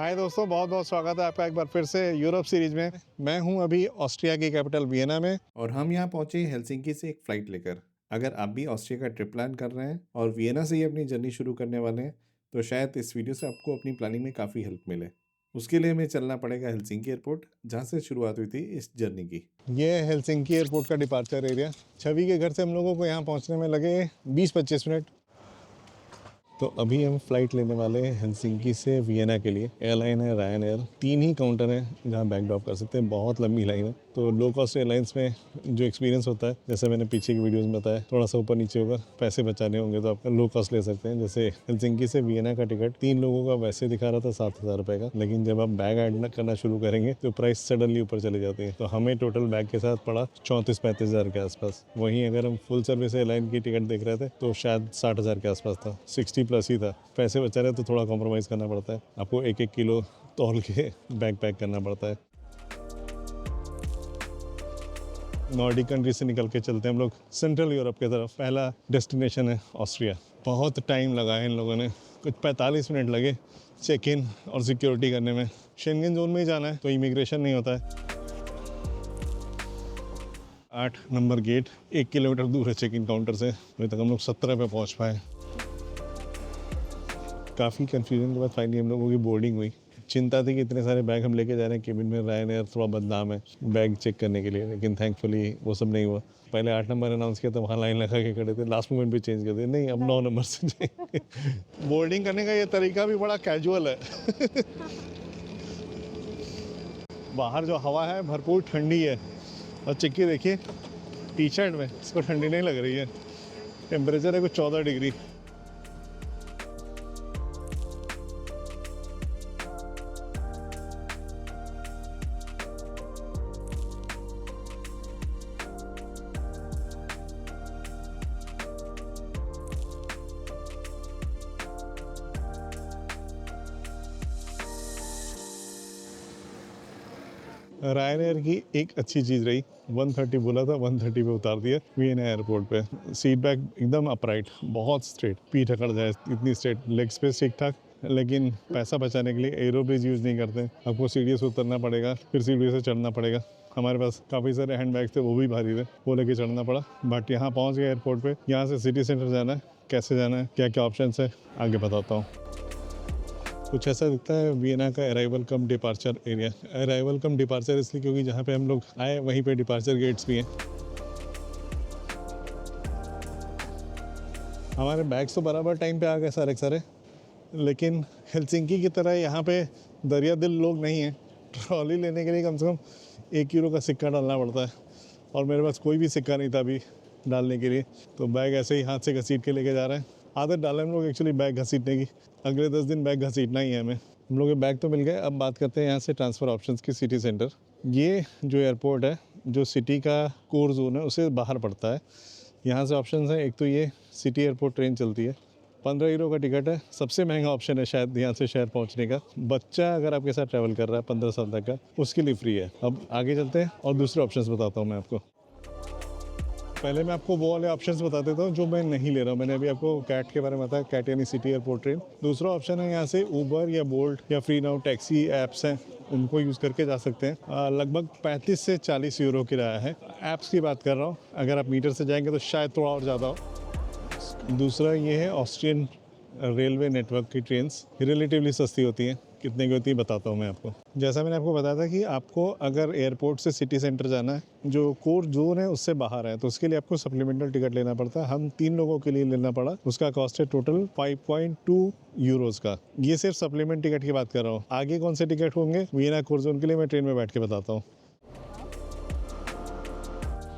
हाय दोस्तों, बहुत बहुत स्वागत है आपका एक बार फिर से यूरोप सीरीज में। मैं हूं अभी ऑस्ट्रिया की कैपिटल वियना में और हम यहां पहुंचे हेलसिंकी से एक फ़्लाइट लेकर। अगर आप भी ऑस्ट्रिया का ट्रिप प्लान कर रहे हैं और वियना से ही अपनी जर्नी शुरू करने वाले हैं तो शायद इस वीडियो से आपको अपनी प्लानिंग में काफ़ी हेल्प मिले। उसके लिए हमें चलना पड़ेगा हेलसिंकी एयरपोर्ट, जहाँ से शुरुआत हुई थी इस जर्नी की। ये है हेलसिंकी एयरपोर्ट का डिपार्चर एरिया। छवि के घर से हम लोगों को यहाँ पहुँचने में लगे 20-25 मिनट। तो अभी हम फ्लाइट लेने वाले हैं हेलसिंकी से वियना के लिए। एयरलाइन है रायन एयर। 3 ही काउंटर हैं जहाँ बैक ड्रॉप कर सकते हैं। बहुत लंबी लाइन है। तो लो कॉस्ट एयरलाइंस में जो एक्सपीरियंस होता है, जैसे मैंने पीछे की वीडियोस में बताया, थोड़ा सा ऊपर नीचे होगा, पैसे बचाने होंगे तो आप लो कॉस्ट ले सकते हैं। जैसे हेलसिंकी से वियना का टिकट 3 लोगों का वैसे दिखा रहा था 7,000 रुपये का, लेकिन जब आप बैग ऐड करना शुरू करेंगे तो प्राइस सडनली ऊपर चले जाते हैं। तो हमें टोटल बैग के साथ पड़ा 34-35 हज़ार के आसपास। वहीं अगर हम फुल सर्विस एयरलाइन की टिकट देख रहे थे तो शायद 60,000 के आसपास था, 60 प्लस ही था। पैसे बचा रहे तो थोड़ा कॉम्प्रोमाइज़ करना पड़ता है, आपको 1-1 किलो तौल के बैग पैक करना पड़ता है। नॉर्डिक कंट्री से निकल के चलते हैं हम लोग सेंट्रल यूरोप की तरफ। पहला डेस्टिनेशन है ऑस्ट्रिया। बहुत टाइम लगा है इन लोगों ने, कुछ 45 मिनट लगे चेक इन और सिक्योरिटी करने में। शेंगन जोन में ही जाना है तो इमिग्रेशन नहीं होता है। 8 नंबर गेट 1 किलोमीटर दूर है चेक इन काउंटर से। अभी तक हम लोग 17 पे पहुँच पाए। काफ़ी कन्फ्यूजन के बाद फाइनली हम लोगों की बोर्डिंग हुई। चिंता थी कि इतने सारे बैग हम लेके जा रहे हैं, केबिन में रायन एयर थोड़ा बदनाम है बैग चेक करने के लिए, लेकिन थैंकफुली वो सब नहीं हुआ। पहले 8 नंबर अनाउंस किया तो वहाँ लाइन लगा के खड़े थे, लास्ट मोमेंट पे चेंज कर दिया, नहीं अब 9 नंबर से जाएंगे। बोर्डिंग करने का ये तरीका भी बड़ा कैजुअल है। बाहर जो हवा है भरपूर ठंडी है और चिक्की देखिए टी शर्ट में, इसको ठंडी नहीं लग रही है। टेम्परेचर है कुछ 14 डिग्री। रायन एयर की एक अच्छी चीज़ रही, 130 बोला था, 130 पे उतार दिया वियना एयरपोर्ट पे। सीट बैक एकदम अपराइट, बहुत स्ट्रेट, पीठ अकड़ जाए इतनी स्ट्रेट, लेग स्पेस ठीक ठाक। लेकिन पैसा बचाने के लिए एरो ब्रिज यूज़ नहीं करते, आपको सीढ़ी से उतरना पड़ेगा, फिर सीढ़ी से चढ़ना पड़ेगा। हमारे पास काफ़ी सारे हैंड बैग्स थे, वो भी भारी थे, वो लेके चढ़ना पड़ा। बट यहाँ पहुँच गए एयरपोर्ट पे। यहाँ से सिटी सेंटर जाना है, कैसे जाना है, क्या क्या ऑप्शन है, आगे बताता हूँ। कुछ ऐसा दिखता है वियना का अराइवल कम डिपार्चर एरिया। अराइवल कम डिपार्चर इसलिए क्योंकि जहाँ पे हम लोग आए वहीं पे डिपार्चर गेट्स भी हैं। हमारे बैग्स तो बराबर टाइम पे आ गए सारे, लेकिन हेलसिंकी की तरह यहाँ पे दरिया दिल लोग नहीं हैं। ट्रॉली लेने के लिए कम से कम 1 यूरो का सिक्का डालना पड़ता है और मेरे पास कोई भी सिक्का नहीं था अभी डालने के लिए, तो बैग ऐसे ही हाथ से घसीट के लेके जा रहे हैं। आदत डाले हम लोग एक्चुअली बैग घसीटने की, अगले 10 दिन बैग घसीटना ही है हमें। हम लोग के बैग तो मिल गए। अब बात करते हैं यहाँ से ट्रांसफ़र ऑप्शंस की। सिटी सेंटर, ये जो एयरपोर्ट है जो सिटी का कोर जोन है उससे बाहर पड़ता है। यहाँ से ऑप्शंस हैं, एक तो ये सिटी एयरपोर्ट ट्रेन चलती है, 15 यूरो का टिकट है, सबसे महंगा ऑप्शन है शायद यहाँ से शहर पहुँचने का। बच्चा अगर आपके साथ ट्रैवल कर रहा है 15 साल तक का, उसके लिए फ्री है। अब आगे चलते हैं और दूसरे ऑप्शंस बताता हूँ मैं आपको। पहले मैं आपको वो वाले ऑप्शंस बता देता हूँ जो मैं नहीं ले रहा हूँ। मैंने अभी आपको कैट के बारे में बताया, कैट यानी सिटी एयरपोर्ट ट्रेन। दूसरा ऑप्शन है यहाँ से उबर या बोल्ट या फ्री नाउ टैक्सी ऐप्स हैं, उनको यूज़ करके जा सकते हैं। लगभग 35 से 40 यूरो किराया है। ऐप्स की बात कर रहा हूँ, अगर आप मीटर से जाएंगे तो शायद थोड़ा और ज़्यादा हो। दूसरा ये है ऑस्ट्रियन रेलवे नेटवर्क की ट्रेन्स, रिलेटिवली सस्ती होती हैं। कितने की होती है बताता हूँ मैं आपको। जैसा मैंने आपको बताया था कि आपको अगर एयरपोर्ट से सिटी सेंटर जाना है, जो कोर जोन है उससे बाहर है, तो उसके लिए आपको सप्लीमेंटल टिकट लेना पड़ता है। हम 3 लोगों के लिए लेना पड़ा, उसका कॉस्ट है टोटल 5.2 यूरोज़ का। ये सिर्फ सप्लीमेंट टिकट की बात कर रहा हूँ। आगे कौन से टिकट होंगे वियना कोर जोन के लिए मैं ट्रेन में बैठ के बताता हूँ।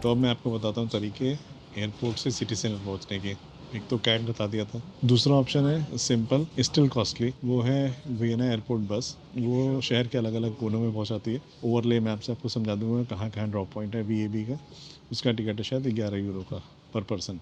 तो अब मैं आपको बताता हूँ तरीके एयरपोर्ट से सिटी सेंटर पहुँचने के। एक तो कैट बता दिया था, दूसरा ऑप्शन है सिंपल स्टिल कॉस्टली, वो है वियना एयरपोर्ट बस। वो शहर के अलग अलग कोनों में पहुंचाती है। ओवरले मैप से आपको समझा दूंगा कहाँ कहाँ ड्रॉप पॉइंट है वीएबी का। उसका टिकट है शायद 11 यूरो का पर पर्सन।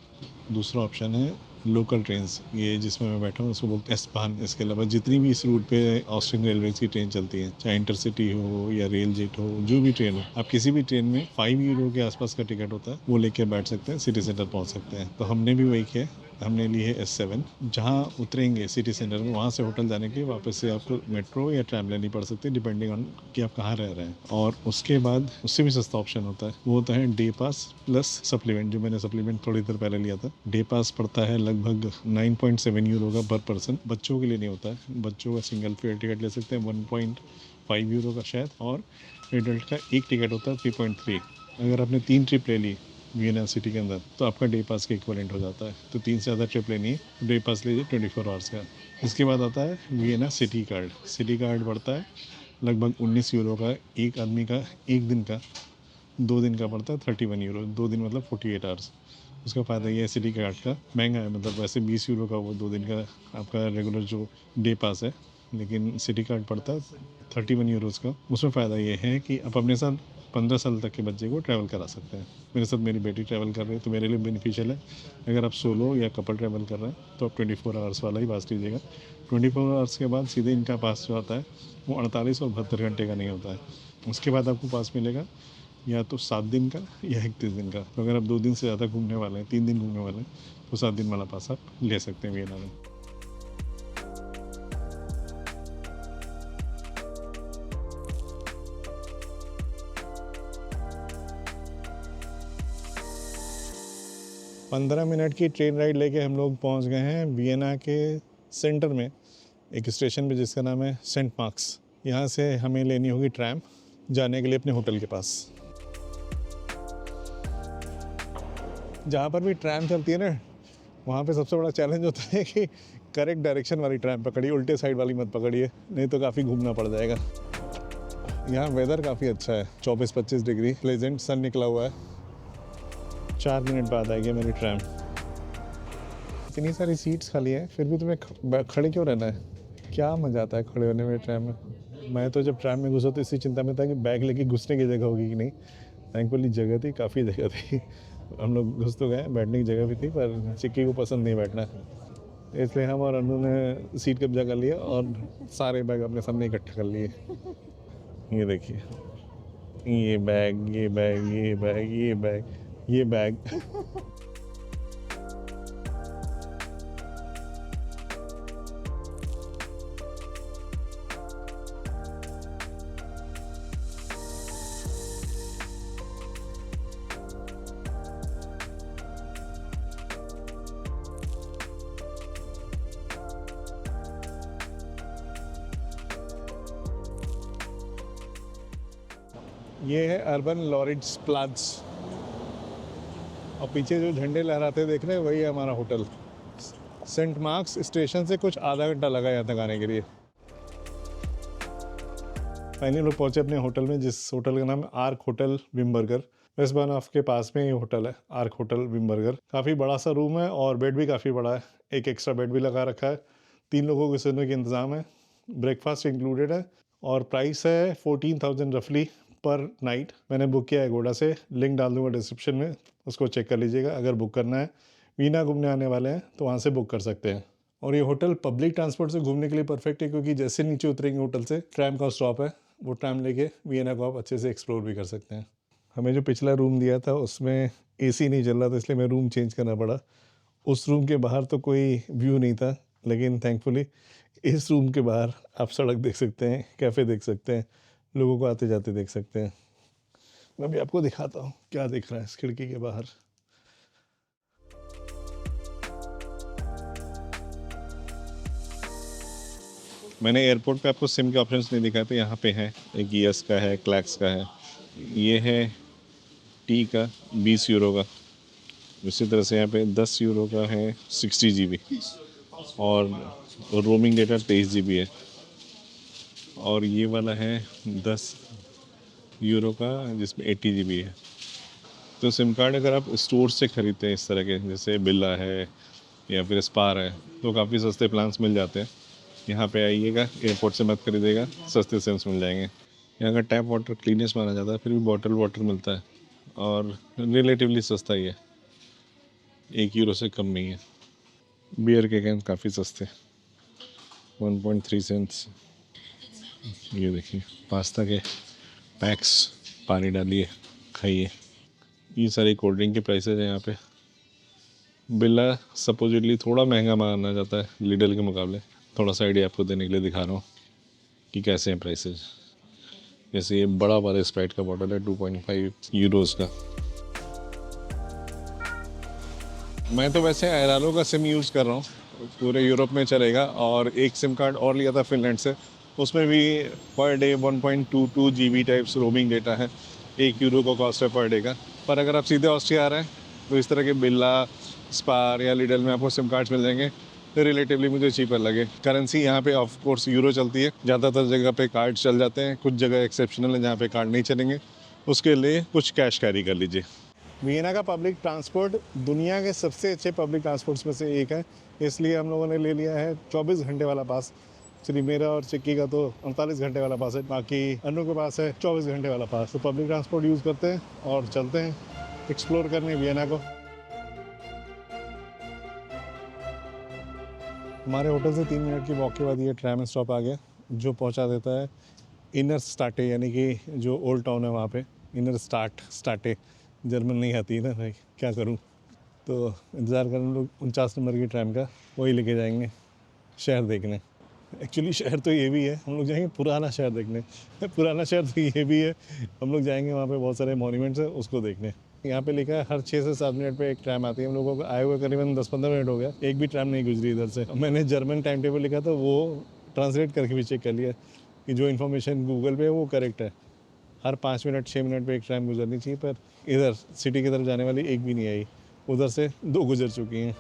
दूसरा ऑप्शन है लोकल ट्रेन्स, ये जिसमें मैं बैठा हूँ उसको बोलते हैं एस-बाहन। इसके अलावा जितनी भी इस रूट पे ऑस्ट्रियन रेलवेज की ट्रेन चलती है, चाहे इंटरसिटी हो या रेल जेट हो, जो भी ट्रेन हो, आप किसी भी ट्रेन में 5 यूरो के आसपास का टिकट होता है, वो लेके बैठ सकते हैं, सिटी सेंटर पहुँच सकते हैं। तो हमने भी वही किया, हमने ली है S7। जहाँ उतरेंगे सिटी सेंटर में, वहाँ से होटल जाने के लिए वापस से आपको मेट्रो या ट्रैम लेनी पड़ सकती है, डिपेंडिंग ऑन कि आप कहाँ रह रहे हैं। और उसके बाद उससे भी सस्ता ऑप्शन होता है, वो होता है डे पास प्लस सप्लीमेंट। जो मैंने सप्लीमेंट थोड़ी देर पहले लिया था, डे पास पड़ता है लगभग 9.7 यूरो का पर पर्सन। बच्चों के लिए नहीं होता है, बच्चों का सिंगल फेयर टिकट ले सकते हैं 1.5 यूरो का शायद, और एडल्ट का एक टिकट होता है 3.3। अगर आपने 3 ट्रिप ले ली वियना सिटी के अंदर तो आपका डे पास के इक्वलेंट हो जाता है। तो 3 से ज़्यादा ट्रिप लेनी है, डे पास लीजिए 24 आवर्स का। इसके बाद आता है Vienna city card. City card पड़ता है लगभग 19 यूरो का एक आदमी का, एक दिन का। 2 दिन का पड़ता है 31 यूरो, 2 दिन मतलब 48 आवर्स। उसका फ़ायदा ये है सिटी कार्ड का, महंगा है, मतलब वैसे 20 यूरो का वो 2 दिन का आपका रेगुलर जो डे पास है, लेकिन सिटी कार्ड पड़ता है 31 यूरोज़ का। उसमें फ़ायदा ये है कि आप अपने साथ 15 साल तक के बच्चे को ट्रैवल करा सकते हैं। मेरे साथ मेरी बेटी ट्रैवल कर रही है तो मेरे लिए बेनिफिशियल है। अगर आप सोलो या कपल ट्रैवल कर रहे हैं तो आप 24 आवर्स वाला ही पास लीजिएगा। 24 आवर्स के बाद सीधे इनका पास जो आता है वो 48 और 72 घंटे का नहीं होता है। उसके बाद आपको पास मिलेगा या तो 7 दिन का या 31 दिन का। तो अगर आप 2 दिन से ज़्यादा घूमने वाले हैं, 3 दिन घूमने वाले हैं, तो 7 दिन वाला पास आप ले सकते हैं वियना में। पंद्रह मिनट की ट्रेन राइड लेके हम लोग पहुंच गए हैं वियना के सेंटर में, एक स्टेशन पे जिसका नाम है सेंट मार्क्स। यहाँ से हमें लेनी होगी ट्रैम जाने के लिए अपने होटल के पास। जहाँ पर भी ट्रैम चलती है ना, वहाँ पे सबसे बड़ा चैलेंज होता है कि करेक्ट डायरेक्शन वाली ट्रैम पकड़िए, उल्टे साइड वाली मत पकड़िए, नहीं तो काफ़ी घूमना पड़ जाएगा। यहाँ वेदर काफ़ी अच्छा है, 24-25 डिग्री, प्लेजेंट, सन निकला हुआ है। 4 मिनट बाद आएगी मेरी ट्रैम। इतनी सारी सीट्स खाली हैं, फिर भी तुम्हें खड़े क्यों रहना है? क्या मज़ा आता है खड़े होने में ट्रैम में। मैं तो जब ट्रैम में घुसा तो इसी चिंता में था कि बैग लेके घुसने की जगह होगी कि नहीं। थैंकफुली जगह थी, काफ़ी जगह थी। हम लोग घुस तो गए, बैठने की जगह भी थी, पर चिक्की को पसंद नहीं बैठना, इसलिए हम और अनु ने सीट कब्जा कर लिया और सारे बैग अपने सामने इकट्ठा कर लिए। ये देखिए, ये बैग, ये बैग, ये बैग, ये बैग, ये बैग। ये है अर्बन लॉरिड्स प्लाज, और पीछे जो झंडे लहराते देख रहे हैं वही है हमारा होटल। सेंट मार्क्स स्टेशन से कुछ आधा घंटा लगा यहाँ तक आने के लिए। फाइनली लोग पहुँचे अपने होटल में, जिस होटल का नाम है आर्क होटल विम्बर्गर। वेस्ट बानॉफ के पास में ये होटल है, आर्क होटल विम्बर्गर। काफ़ी बड़ा सा रूम है और बेड भी काफ़ी बड़ा है, एक एक्स्ट्रा बेड भी लगा रखा है। 3 लोगों के सोने का इंतज़ाम है, ब्रेकफास्ट इंक्लूडेड है, और प्राइस है 14,000 रफली पर नाइट। मैंने बुक किया है एगोडा से, लिंक डाल दूंगा डिस्क्रिप्शन में, उसको चेक कर लीजिएगा। अगर बुक करना है, वीना घूमने आने वाले हैं तो वहाँ से बुक कर सकते हैं। और ये होटल पब्लिक ट्रांसपोर्ट से घूमने के लिए परफेक्ट है, क्योंकि जैसे नीचे उतरेंगे होटल से ट्रैम का स्टॉप है, वो ट्रैम लेके वियना को आप अच्छे से एक्सप्लोर भी कर सकते हैं। हमें जो पिछला रूम दिया था उसमें एसी नहीं चल रहा था, इसलिए मैं रूम चेंज करना पड़ा। उस रूम के बाहर तो कोई व्यू नहीं था, लेकिन थैंकफुली इस रूम के बाहर आप सड़क देख सकते हैं, कैफ़े देख सकते हैं, लोगों को आते जाते देख सकते हैं। मैं भी आपको दिखाता हूँ क्या दिख रहा है इस खिड़की के बाहर। मैंने एयरपोर्ट पे आपको सिम के ऑप्शंस नहीं दिखाए थे, यहाँ पे है, एक यस का है, क्लैक्स का है, ये है टी का 20 यूरो का। इसी तरह से यहाँ पे 10 यूरो का है 60 GB, और रोमिंग डेटा 23 GB है। और ये वाला है 10 यूरो का जिसमें 80 GB है। तो सिम कार्ड अगर आप स्टोर से ख़रीदते हैं इस तरह के, जैसे बिल्ला है या फिर स्पार है, तो काफ़ी सस्ते प्लान्स मिल जाते हैं। यहाँ पे आइएगा, एयरपोर्ट से मत खरीदेगा, सस्ते सिम्स मिल जाएंगे। यहाँ का टैप वाटर क्लीनेस्ट माना जाता है, फिर भी बॉटल वाटर मिलता है और रिलेटिवली सस्ता ही है, 1 यूरो से कम नहीं है। बियर के कैन काफ़ी सस्ते, 1.3 सेंट्स। ये देखिए पास्ता के पैक्स, पानी डालिए खाइए। ये सारी कोल्ड ड्रिंक के प्राइसेस हैं यहाँ पे। बिल्ला सपोजिटली थोड़ा महंगा माना जाता है लिडल के मुकाबले। थोड़ा सा आइडिया आपको देने के लिए दिखा रहा हूँ कि कैसे हैं प्राइसेस। जैसे ये बड़ा वाला स्प्राइट का बॉटल है 2.5 यूरोज़ का। मैं तो वैसे एरालो का सिम यूज़ कर रहा हूँ, पूरे यूरोप में चलेगा। और एक सिम कार्ड और लिया था फिनलैंड से, उसमें भी per day 1.22 GB types roaming data है। 1 यूरो का कॉस्ट है पर डे का। पर अगर आप सीधे ऑस्ट्रिया आ रहे हैं तो इस तरह के बिल्ला, स्पार या लिडल में आपको सिम कार्ड्स मिल जाएंगे तो रिलेटिवली मुझे चीपर लगे। करेंसी यहाँ पे ऑफ कोर्स यूरो चलती है, ज़्यादातर जगह पे कार्ड चल जाते हैं, कुछ जगह एक्सेप्शनल है जहाँ पे कार्ड नहीं चलेंगे, उसके लिए कुछ कैश कैरी कर लीजिए। वियना का पब्लिक ट्रांसपोर्ट दुनिया के सबसे अच्छे पब्लिक ट्रांसपोर्ट्स में से एक है, इसलिए हम लोगों ने ले लिया है 24 घंटे वाला पास। एक्चुअली मेरा और चिक्की का तो 48 घंटे वाला पास है, बाकी अन्नू के पास है 24 घंटे वाला पास। तो पब्लिक ट्रांसपोर्ट यूज़ करते हैं और चलते हैं एक्सप्लोर करने वियना को। हमारे होटल से 3 मिनट की वॉक के बाद ये ट्रैम स्टॉप आ गया, जो पहुंचा देता है इनर स्टाटे, यानी कि जो ओल्ड टाउन है वहाँ पे। इनर स्टाटे जर्मन नहीं आती है ना भाई, क्या करूँ। तो इंतज़ार करें हम लोग 49 नंबर की ट्रैम का, वही लेके जाएंगे शहर देखने। एक्चुअली शहर तो ये भी है, हम लोग जाएंगे पुराना शहर देखने। पुराना शहर तो ये भी है, हम लोग जाएंगे वहाँ पे बहुत सारे मॉन्यूमेंट्स हैं उसको देखने। यहाँ पे लिखा है हर 6 से 7 मिनट पे एक ट्रैम आती है। हम लोगों को आए हुए करीबन 10-15 मिनट हो गया, एक भी ट्रैम नहीं गुजरी इधर से। मैंने जर्मन टाइम टेबल लिखा था, वो ट्रांसलेट करके भी चेक कर लिया कि जो इन्फॉर्मेशन गूगल पे है वो करेक्ट है। हर 5 मिनट 6 मिनट पे एक ट्रैम गुजरनी चाहिए, पर इधर सिटी की तरफ जाने वाली एक भी नहीं आई। उधर से 2 गुजर चुकी हैं।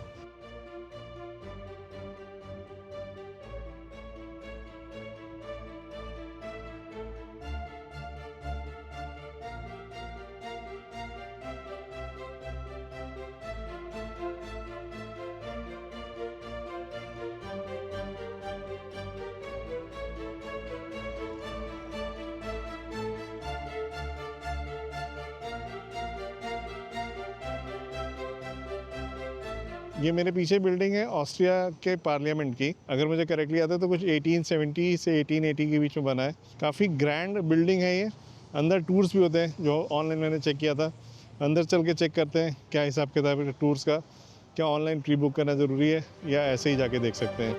ये मेरे पीछे बिल्डिंग है ऑस्ट्रिया के पार्लियामेंट की, अगर मुझे करेक्टली आता है तो कुछ 1870 से 1880 के बीच में बना है। काफ़ी ग्रैंड बिल्डिंग है ये। अंदर टूर्स भी होते हैं, जो ऑनलाइन मैंने चेक किया था। अंदर चल के चेक करते हैं क्या हिसाब किताब है टूर्स का, क्या ऑनलाइन प्री बुक करना ज़रूरी है या ऐसे ही जाके देख सकते हैं।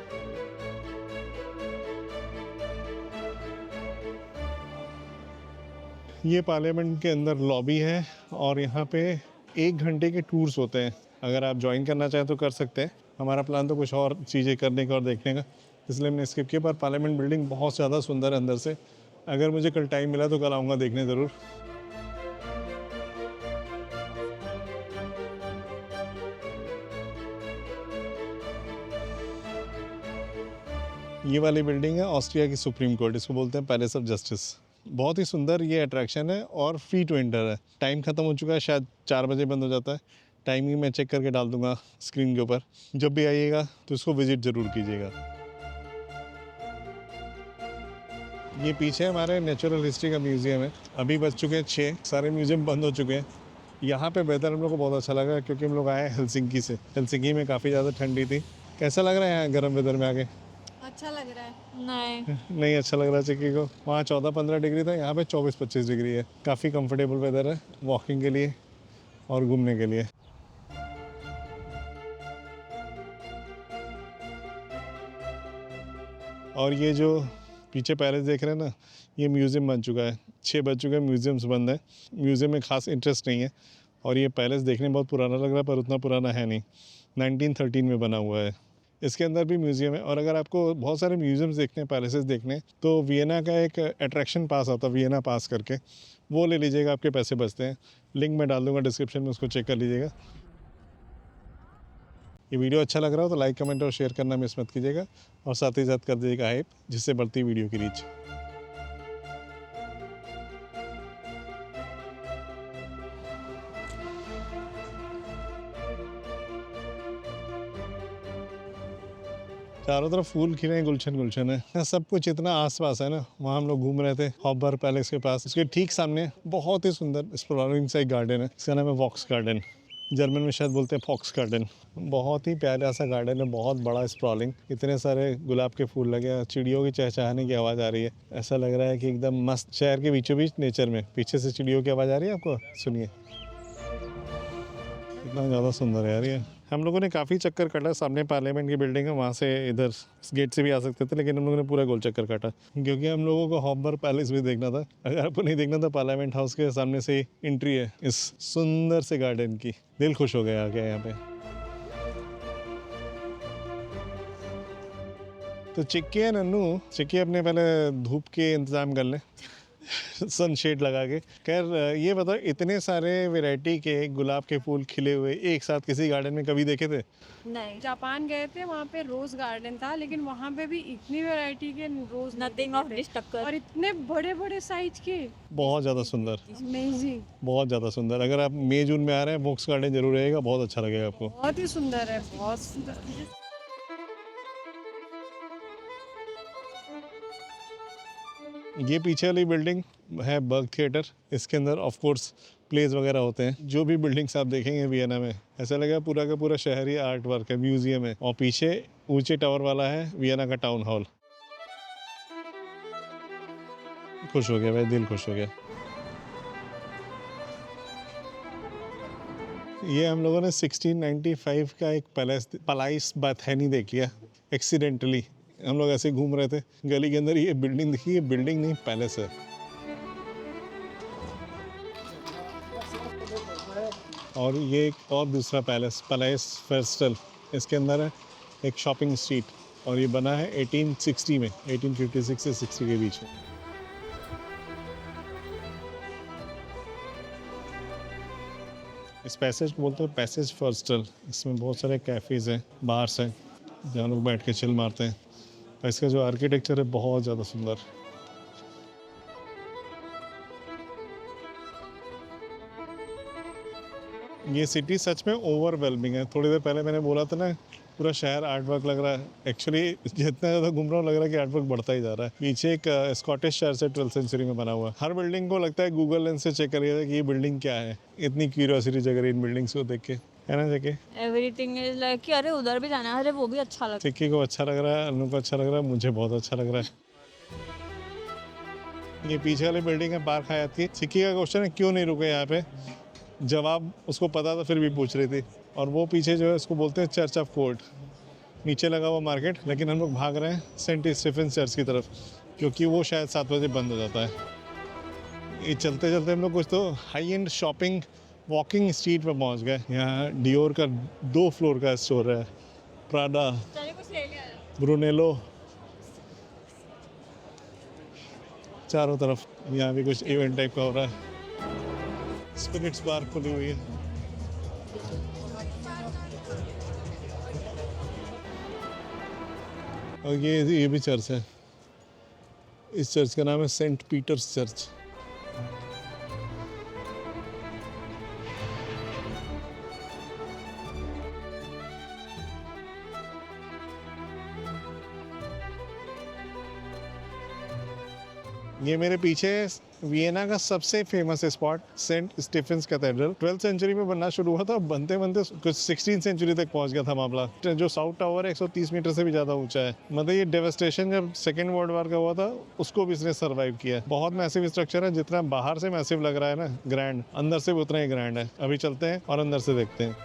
ये पार्लियामेंट के अंदर लॉबी है और यहाँ पे 1 घंटे के टूर्स होते हैं। अगर आप ज्वाइन करना चाहें तो कर सकते हैं। हमारा प्लान तो कुछ और चीज़ें करने का और देखने का, इसलिए हमने स्किप किया। पर पार्लियामेंट बिल्डिंग बहुत ज़्यादा सुंदर है अंदर से। अगर मुझे कल टाइम मिला तो कल आऊँगा देखने ज़रूर। ये वाली बिल्डिंग है ऑस्ट्रिया की सुप्रीम कोर्ट, इसको बोलते हैं पैलेस ऑफ जस्टिस। बहुत ही सुंदर ये अट्रैक्शन है और फ्री टू एंटर है। टाइम ख़त्म हो चुका है, शायद 4 बजे बंद हो जाता है। टाइमिंग मैं चेक करके डाल दूंगा स्क्रीन के ऊपर। जब भी आइएगा तो इसको विज़िट ज़रूर कीजिएगा। ये पीछे हमारे नेचुरल हिस्ट्री का म्यूज़ियम है। अभी बज चुके हैं 6, सारे म्यूज़ियम बंद हो चुके हैं। यहाँ पे वेदर हम लोग को बहुत अच्छा लगा क्योंकि हम लोग आए हैं हेलसिंकी से। हेलसिंकी में काफ़ी ज़्यादा ठंडी थी। कैसा लग रहा है यहाँ गर्म वेदर में आके? अच्छा लग रहा है। नहीं। नहीं अच्छा लग रहा है चिक्की को। वहाँ 14-15 डिग्री था, यहाँ पे 24-25 डिग्री है। काफ़ी कंफर्टेबल वेदर है वॉकिंग के लिए और घूमने के लिए। और ये जो पीछे पैलेस देख रहे हैं ना, ये म्यूज़ियम बन चुका है। 6 बज चुके हैं, म्यूज़ियम्स बंद है। म्यूज़ियम में ख़ास इंटरेस्ट नहीं है। और ये पैलेस देखने में बहुत पुराना लग रहा है पर उतना पुराना है नहीं, 1913 में बना हुआ है। इसके अंदर भी म्यूज़ियम है। और अगर आपको बहुत सारे म्यूज़ियम्स देखने हैं, पैलेसेस देखने हैं, तो वियना का एक अट्रैक्शन पास आता है, वियना पास करके, वो ले लीजिएगा, आपके पैसे बचते हैं। लिंक मैं डाल दूँगा डिस्क्रिप्शन में, उसको चेक कर लीजिएगा। ये वीडियो अच्छा लग रहा हो तो लाइक, कमेंट और शेयर करना मिस मत कीजिएगा और साथ ही साथ कर दीजिएगा हाइप, जिससे बढ़ती वीडियो की रीच। चारों तरफ फूल खिले हैं, गुलशन गुलशन है। यहाँ सब कुछ इतना आसपास है ना। वहाँ हम लोग घूम रहे थे हॉबर पैलेस के पास, उसके ठीक सामने बहुत ही सुंदर एक्सप्लोरिंग सा एक गार्डन है। इसका नाम है वॉक्स गार्डन, जर्मन में शायद बोलते हैं फॉक्स गार्डन। बहुत ही प्यारा सा गार्डन है, बहुत बड़ा स्प्रॉलिंग, इतने सारे गुलाब के फूल लगे हैं, चिड़ियों की चहचहाने की आवाज़ आ रही है। ऐसा लग रहा है कि एकदम मस्त शहर के बीचों बीच नेचर में। पीछे से चिड़ियों की आवाज़ आ रही है आपको, सुनिए, इतना ज़्यादा सुंदर है यार ये। हम लोगों ने काफ़ी चक्कर काटा, सामने पार्लियामेंट की बिल्डिंग है, वहाँ से इधर इस गेट से भी आ सकते थे, लेकिन हम लोगों ने पूरा गोल चक्कर काटा क्योंकि हम लोगों को हॉम्बर पैलेस भी देखना था। अगर आपको नहीं देखना था, पार्लियामेंट हाउस के सामने से ही एंट्री है इस सुंदर से गार्डन की। दिल खुश हो गया आके यहाँ पे। तो चिक्की है नन्नू, चिक्की अपने पहले धूप के इंतज़ाम कर ले सनशेड लगा के। खैर ये बताओ, इतने सारे वैरायटी के गुलाब के फूल खिले हुए एक साथ किसी गार्डन में कभी देखे थे? नहीं, जापान गए थे, वहाँ पे रोज गार्डन था, लेकिन वहाँ पे भी इतनी वैरायटी के रोज नथिंग ऑफ दिस टक्कर। और इतने बड़े बड़े साइज के। बहुत ज़्यादा सुंदर, अमेजिंग, बहुत ज़्यादा सुंदर। अगर आप मई जून में आ रहे हैं, वॉक्स गार्डन जरूर रहेगा, बहुत अच्छा लगेगा आपको। बहुत ही सुंदर है, बहुत सुंदर। ये पीछे वाली बिल्डिंग है बर्ग थिएटर। इसके अंदर ऑफ कोर्स प्लेज वगैरह होते हैं। जो भी बिल्डिंग्स आप देखेंगे वियना में, ऐसा लगेगा पूरा का पूरा शहर ही आर्ट वर्क है, म्यूजियम है। और पीछे ऊंचे टावर वाला है वियना का टाउन हॉल। खुश हो गया भाई, दिल खुश हो गया। ये हम लोगों ने 1695 का एक पलाइस बाथैनी देख लिया एक्सीडेंटली। हम लोग ऐसे घूम रहे थे गली के अंदर, ये बिल्डिंग दिखी। ये बिल्डिंग नहीं, पैलेस है। और ये एक और दूसरा पैलेस, पलाइस फेस्टल, इसके अंदर है एक शॉपिंग स्ट्रीट। और ये बना है 1860 में, 1856 से 60 के बीच में। इस पैसेज को बोलते हैं पैसेज फर्स्टल। इसमें बहुत सारे कैफ़ेज़ हैं, बार्स हैं, जहाँ लोग बैठ के चिल मारते हैं। और इसका जो आर्किटेक्चर है बहुत ज़्यादा सुंदर। ये सिटी सच में ओवरवेलमिंग है। थोड़ी देर पहले मैंने बोला था ना, पूरा शहर आर्ट वर्क लग रहा है। एक्चुअली जितना ज़्यादा घूम रहा हूँ, लग रहा है कि आर्ट वर्क बढ़ता ही जा रहा है। पीछे एक स्कॉटिश चर्च है, 12th सेंचुरी में बना हुआ है। हर बिल्डिंग को लगता है गूगल लेंस से चेक करिएगा कि ये बिल्डिंग क्या है। इतनी क्यूरियोसिटी जग रही है इन बिल्डिंग्स को देख के, है ना जगह? एवरीथिंग इज लाइक कि अरे उधर भी जाना है, अरे वो भी अच्छा लगता चिक्की को अच्छा लग रहा है, अनु को अच्छा लग रहा है, मुझे बहुत अच्छा लग रहा है। ये पीछे वाली बिल्डिंग है पार्क हयात की। चिक्की का क्वेश्चन है क्यों नहीं रुके यहाँ पे, जवाब उसको पता था फिर भी पूछ रही थी। और वो पीछे जो है उसको बोलते हैं चर्च ऑफ कोर्ट। नीचे लगा हुआ मार्केट, लेकिन हम लोग भाग रहे हैं सेंट स्टीफन चर्च की तरफ, क्योंकि वो शायद 7 बजे बंद हो जाता है। ये चलते चलते हम लोग कुछ तो high and shopping walking street पे पहुंच गए। यहाँ डियोर का 2 फ्लोर का स्टोर है, प्राडा, चलिए कुछ ले लिया। ब्रुनेलो, चारों तरफ। यहाँ भी कुछ इवेंट टाइप का हो रहा है। स्पिरिट्स बार खुली हुई है। और ये भी चर्च है। इस चर्च का नाम है सेंट पीटर्स चर्च। ये मेरे पीछे वियना का सबसे famous spot Saint Stephen's cathedral. 12th century में बनना शुरू हुआ था, बनते बनते कुछ 16th सेंचुरी तक पहुंच गया था मामला। जो साउथ टावर है 130 मीटर से भी ज़्यादा ऊंचा है। मतलब ये डेवस्टेशन जब सेकेंड वर्ल्ड वॉर का हुआ था, उसको भी इसने सर्वाइव किया है। बहुत मैसिव स्ट्रक्चर है। जितना बाहर से मैसिव लग रहा है ना ग्रैंड, अंदर से भी उतना ही ग्रैंड है। अभी चलते हैं और अंदर से देखते हैं।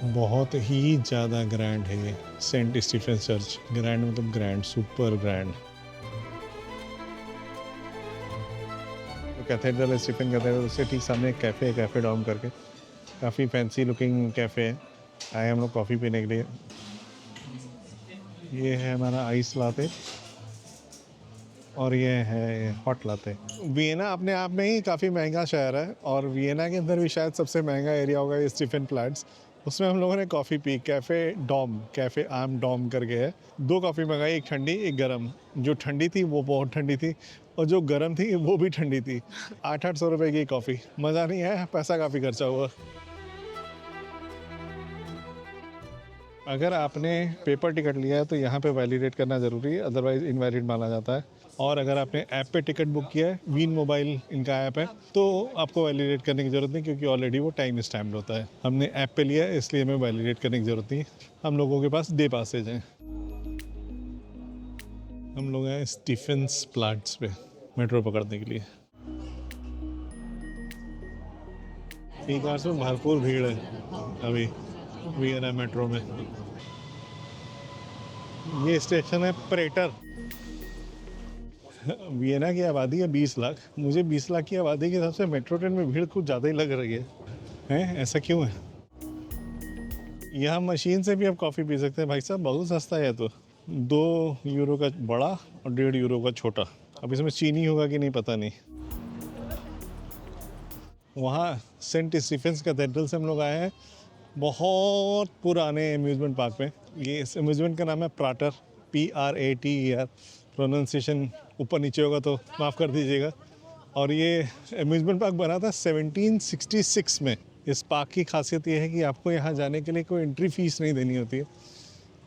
बहुत ही ज़्यादा ग्रैंड है ये सेंट स्टीफन चर्च। ग्रैंड मतलब grand, super grand. Cathedral, Stephen cathedral, उससे ठीक सामने एक कैफ़े है, कैफ़े डॉम करके। काफ़ी फैंसी लुकिंग कैफ़े है। आए हम लोग कॉफ़ी पीने के लिए। ये है हमारा आइस लाते और ये है हॉट लाते। वियना अपने आप में ही काफ़ी महंगा शहर है, और वियना के अंदर भी शायद सबसे महंगा एरिया होगा ये स्टीफन प्लाट्स। उसमें हम लोगों ने कॉफ़ी पी, कैफ़े आम डॉम करके है। 2 कॉफ़ी मंगाई, एक ठंडी एक गर्म। जो ठंडी थी वो बहुत ठंडी थी, और जो गर्म थी वो भी ठंडी थी। 800 रुपये की कॉफ़ी। मज़ा नहीं आया, पैसा काफ़ी खर्चा हुआ। अगर आपने पेपर टिकट लिया है तो यहाँ पे वैलिडेट करना ज़रूरी है, अदरवाइज़ इनवैलिड माना जाता है। और अगर आपने ऐप पे टिकट बुक किया है, वीन मोबाइल इनका ऐप है, तो आपको वैलिडेट करने की ज़रूरत नहीं, क्योंकि ऑलरेडी वो टाइम स्टैम्प्ड होता है। हमने ऐप पे लिया है, इसलिए हमें वैलिडेट करने की ज़रूरत नहीं। हम लोगों के पास डे पासेज हैं। हम लोग हैं स्टीफेंस प्लाट्स पे मेट्रो पकड़ने के लिए। पीक आवर्स में भरपूर भीड़ है अभी वियना मेट्रो में। ये स्टेशन है प्रेटर। वियना की आबादी है 20 लाख। मुझे 20 लाख की आबादी के हिसाब से मेट्रो ट्रेन में भीड़ कुछ ज़्यादा ही लग रही है? ऐसा क्यों है? यहाँ मशीन से भी आप कॉफ़ी पी सकते हैं भाई साहब, बहुत सस्ता है। तो 2 यूरो का बड़ा और 1.5 यूरो का छोटा। अब इसमें चीनी होगा कि नहीं पता नहीं। वहाँ सेंट स्टीफेंस कैथेड्रल से हम लोग आए हैं, बहुत पुराने अम्यूज़मेंट पार्क में। ये इस अम्यूज़मेंट का नाम है प्राटर, PRATER। प्रोनाउंसिएशन ऊपर नीचे होगा तो माफ़ कर दीजिएगा। और ये अम्यूज़मेंट पार्क बना था 1766 में। इस पार्क की खासियत ये है कि आपको यहाँ जाने के लिए कोई एंट्री फ़ीस नहीं देनी होती है।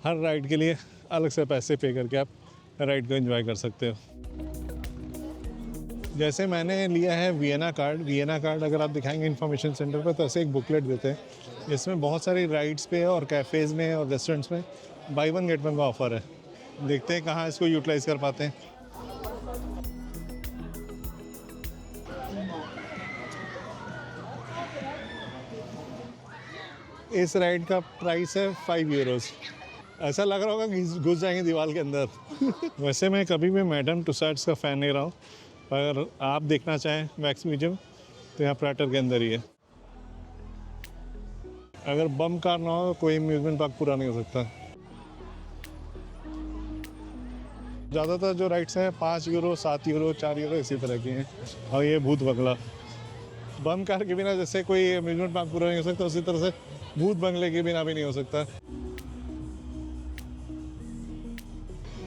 हर राइड के लिए अलग से पैसे पे करके आप राइड को एंजॉय कर सकते हो। जैसे मैंने लिया है वियना कार्ड अगर आप दिखाएंगे इन्फॉर्मेशन सेंटर पर तो ऐसे एक बुकलेट देते हैं। इसमें बहुत सारी राइड्स पे और कैफ़ेज़ में और रेस्टोरेंट्स में बाई 1 गेट 1 का ऑफ़र है। देखते हैं कहाँ इसको यूटिलाइज़ कर पाते हैं। इस राइड का प्राइस है 5 यूरोज़। ऐसा लग रहा होगा कि घुस जाएंगे दीवार के अंदर। वैसे मैं कभी भी मैडम टुसाड्स का फ़ैन नहीं रहा हूँ, अगर आप देखना चाहें वैक्स म्यूजियम तो यहाँ प्राटर के अंदर ही है। अगर बम कार ना हो कोई अम्यूज़मेंट पार्क पूरा नहीं हो सकता। ज़्यादातर जो राइड्स हैं 5 यूरो, 7 यूरो, 4 यूरो इसी तरह की हैं। और ये भूत बंगला, बम कार के बिना जैसे कोई अम्यूज़मेंट पार्क पूरा नहीं हो सकता, उसी तरह से भूत बंगले के बिना भी नहीं हो सकता।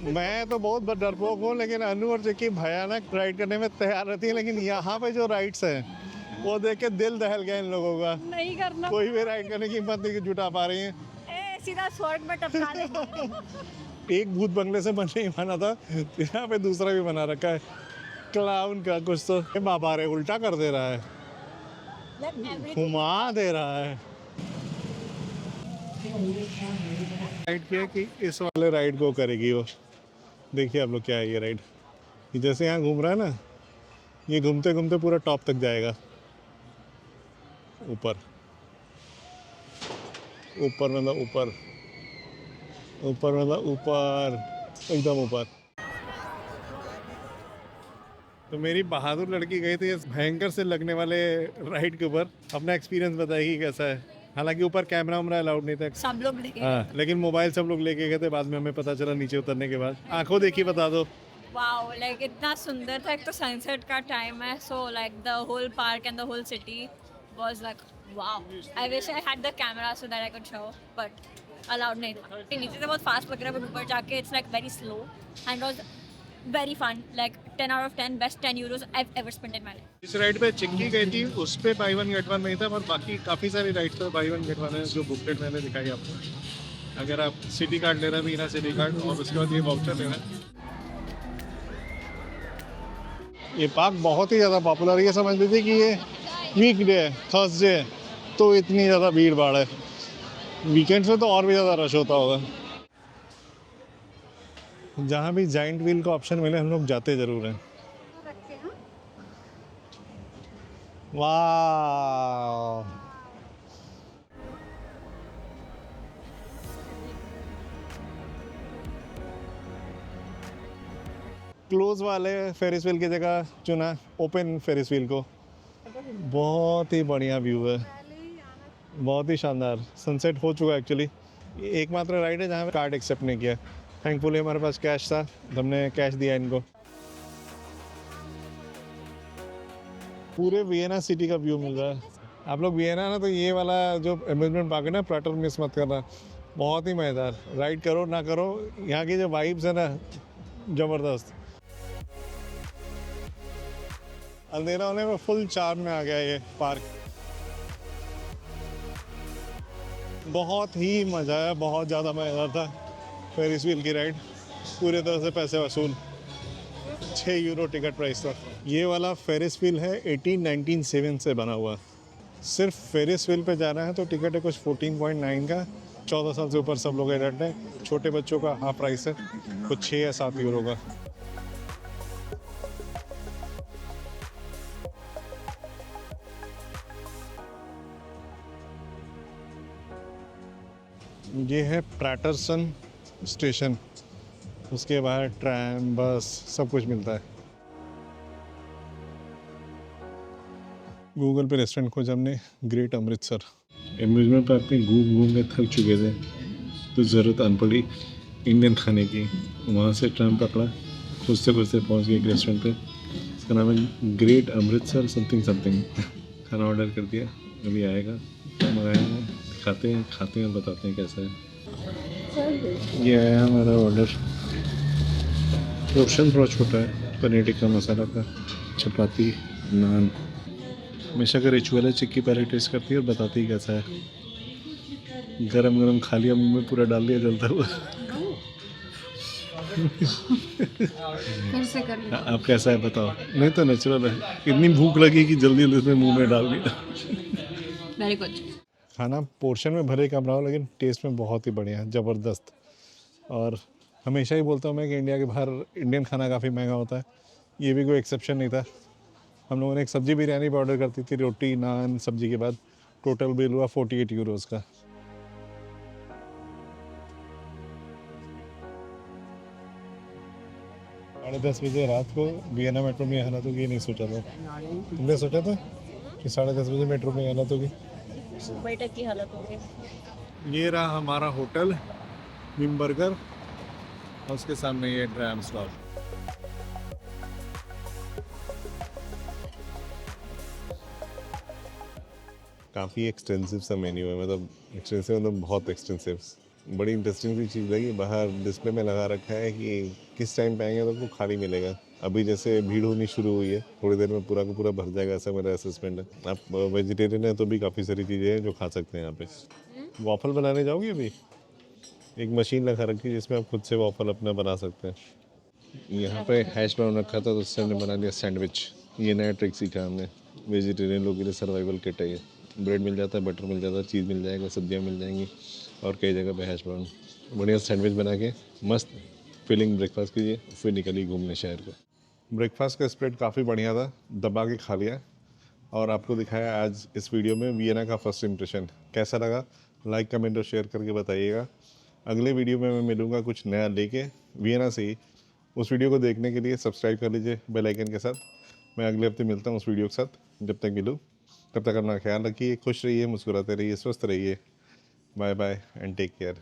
मैं तो बहुत डरपोक हूँ, लेकिन अनु और जैकी भयानक राइड करने में तैयार रहती है। लेकिन यहाँ पे जो राइड्स हैं वो देख के दिल दहल गया इन लोगों का। नहीं करना, कोई भी राइड करने की हिम्मत नहीं जुटा पा रही हैं। सीधा स्वर्ग में टपका देंगे। एक भूत बंगले से बनने ही बना था, यहाँ पे दूसरा भी बना रखा है क्लाउन का कुछ। तो ये बाबा रे उल्टा कर दे रहा है, घुमा दे रहा है। राइड किया कि इस वाले राइड को करेगी वो। देखिए आप लोग क्या है ये राइड। जैसे यहाँ घूम रहा है ना, ये घूमते घूमते पूरा टॉप तक जाएगा। ऊपर ऊपर मतलब ऊपर, ऊपर मतलब ऊपर, एकदम ऊपर। तो मेरी बहादुर लड़की गई थी इस भयंकर से लगने वाले राइड के ऊपर। अपना एक्सपीरियंस बताएगी कैसा है। हालांकि ऊपर कैमरा वैमरा अलाउड नहीं था, सब लोग लेके हाँ, लेकिन मोबाइल सब लोग लेके गए थे। बाद में हमें पता चला नीचे उतरने के बाद। आंखों देखी बता दो। वाओ, लाइक इतना सुंदर था। एक तो सनसेट का टाइम है, so like the whole park and the whole city was like wow. I wish I had the camera so that I could show, but allowed नहीं था। नीचे से बहुत फास्ट लग रहा है, बट ऊपर जाके it's like very slow and was very fun. Like 10 out of 10 best 10 euros I've ever spent in my life. इस राइड पे चिक्की गई थी, उस पे बाई 1 गेट 1 नहीं था, पर बाकी काफ़ी सारी राइड्स पे बाई 1 गेट 1 है, जो बुकलेट मैंने दिखाई आपको। अगर आप सिटी कार्ड ले रहे हैं, वीना सिटी कार्ड, और उसके बाद ये वाउचर लेना है। ये पार्क बहुत ही ज़्यादा पॉपुलर है। ये समझ लीजिए कि ये वीकडे है, थर्सडे है, तो इतनी ज़्यादा भीड़ भाड़ है। वीकेंड्स में तो और भी ज़्यादा रश होता होगा। जहाँ भी जाइंट व्हील का ऑप्शन मिले हम लोग जाते ज़रूर हैं। वाह, क्लोज वाले फेरिस व्हील की जगह चुना ओपन फेरिस व्हील को। बहुत ही बढ़िया व्यू है, बहुत ही शानदार। सनसेट हो चुका है एक्चुअली। एकमात्र राइड है जहाँ कार्ड एक्सेप्ट नहीं किया। थैंकफुली हमारे पास कैश था, हमने कैश दिया इनको। पूरे वियना सिटी का व्यू मिल रहा है। आप लोग वियना ना, तो ये वाला जो अम्यूज़मेंट पार्क है ना प्राटर, मिस मत करना। बहुत ही मज़ेदार। राइड करो ना करो, यहाँ की जो वाइब्स है ना, ज़बरदस्त। अंधेरा होने में फुल चार्म में आ गया ये पार्क। बहुत ही मज़ा आया, बहुत ज़्यादा मज़ेदार था। फेरिस व्हील की राइड पूरी तरह से पैसे वसूल। €6 टिकट प्राइस था। ये वाला फेरिस व्हील है 1897 से बना हुआ। सिर्फ फेरिस व्हील पे जाना है तो टिकट है कुछ 14.9 का। 14 साल से ऊपर सब लोग एडल्ट हैं। छोटे बच्चों का हाफ प्राइस है, कुछ 6 या 7 यूरो का। ये है पैटरसन स्टेशन, उसके बाहर ट्रैम, बस सब कुछ मिलता है। गूगल पे रेस्टोरेंट खोजा हमने, ग्रेट अमृतसर। अम्यूजमेंट पार्क में घूम घूम के थक चुके थे तो ज़रूरत आन पड़ी इंडियन खाने की। वहाँ से ट्रैम पकड़ा, खुजते खुजते पहुँच गए एक रेस्टोरेंट पे। इसका नाम है ग्रेट अमृतसर समथिंग समथिंग। खाना ऑर्डर कर दिया, अभी आएगा, मंगाया है, खाते हैं बताते हैं कैसा है। ये आया हमारा ऑर्डर। पोर्शन थोड़ा छोटा है, पनीर टिक्का मसाला का, चपाती, नान। हमेशा का रिचुअल है, चिक्की पहले टेस्ट करती है और बताती है कैसा है। गरम गरम खा लिया, मुंह में पूरा डाल लिया जलता हुआ। फिर से कर लो। आप कैसा है बताओ। नहीं तो नेचुरल है, इतनी भूख लगी कि जल्दी जल्दी उसमें मुंह में डाल दिया। Very good. खाना पोर्शन में भले कम रहा हो लेकिन टेस्ट में बहुत ही बढ़िया, ज़बरदस्त। और हमेशा ही बोलता हूँ मैं कि इंडिया के बाहर इंडियन खाना काफ़ी महंगा होता है, ये भी कोई एक्सेप्शन नहीं था। हम लोगों ने एक सब्जी बिरयानी भी ऑर्डर करती थी, रोटी नान सब्जी के बाद टोटल बिल हुआ 48 यूरोज़ का। साढ़े 10 बजे रात को वियना मेट्रो में हालत होगी, ये नहीं सोचा था। तुमने सोचा था कि 10:30 बजे मेट्रो में हालत होगी? सुबह तक की हालत हो गई। ये रहा हमारा होटल विमबर्गर और उसके सामने ये ट्रैम स्टॉप। काफ़ी एक्सटेंसिव सा मेन्यू है, मतलब एक्सटेंसिव मतलब बहुत एक्सटेंसिव। बड़ी इंटरेस्टिंग सी चीज़ लगी, बाहर डिस्प्ले में लगा रखा है कि किस टाइम पे आएंगे तो आपको खाली मिलेगा। अभी जैसे भीड़ होनी शुरू हुई है, थोड़ी देर में पूरा का पूरा भर जाएगा, ऐसा मेरा असेसमेंट है। आप वेजिटेरियन है तो भी काफ़ी सारी चीज़ें हैं जो खा सकते हैं यहाँ पे। वॉफल बनाने जाओगे? अभी एक मशीन लगा रखी है जिसमें आप खुद से वॉफल अपना बना सकते हैं। यहाँ पे हैश ब्राउन रखा था तो उससे हमने बना लिया सैंडविच। ये नया ट्रिक सीखा हमने, वेजिटेरियन लोगों के लिए सर्वाइवल किट है ये। ब्रेड मिल जाता है, बटर मिल जाता है, चीज़ मिल जाएगा, सब्जियाँ मिल जाएंगी और कई जगह पे हैश ब्राउन। बढ़िया सैंडविच बना के मस्त फिलिंग ब्रेकफास्ट कीजिए, फिर निकलिए घूमने शहर को। ब्रेकफास्ट का स्प्रेड काफ़ी बढ़िया था, दबा के खा लिया और आपको दिखाया आज इस वीडियो में वियना का फर्स्ट इंप्रेशन। कैसा लगा लाइक कमेंट और शेयर करके बताइएगा। अगले वीडियो में मैं मिलूँगा कुछ नया लेके वियना से ही। उस वीडियो को देखने के लिए सब्सक्राइब कर लीजिए बेल आइकन के साथ। मैं अगले हफ्ते मिलता हूँ उस वीडियो के साथ। जब तक मिलूँ तब तक अपना ख्याल रखिए, खुश रहिए, मुस्कुराते रहिए, स्वस्थ रहिए। Bye bye and take care.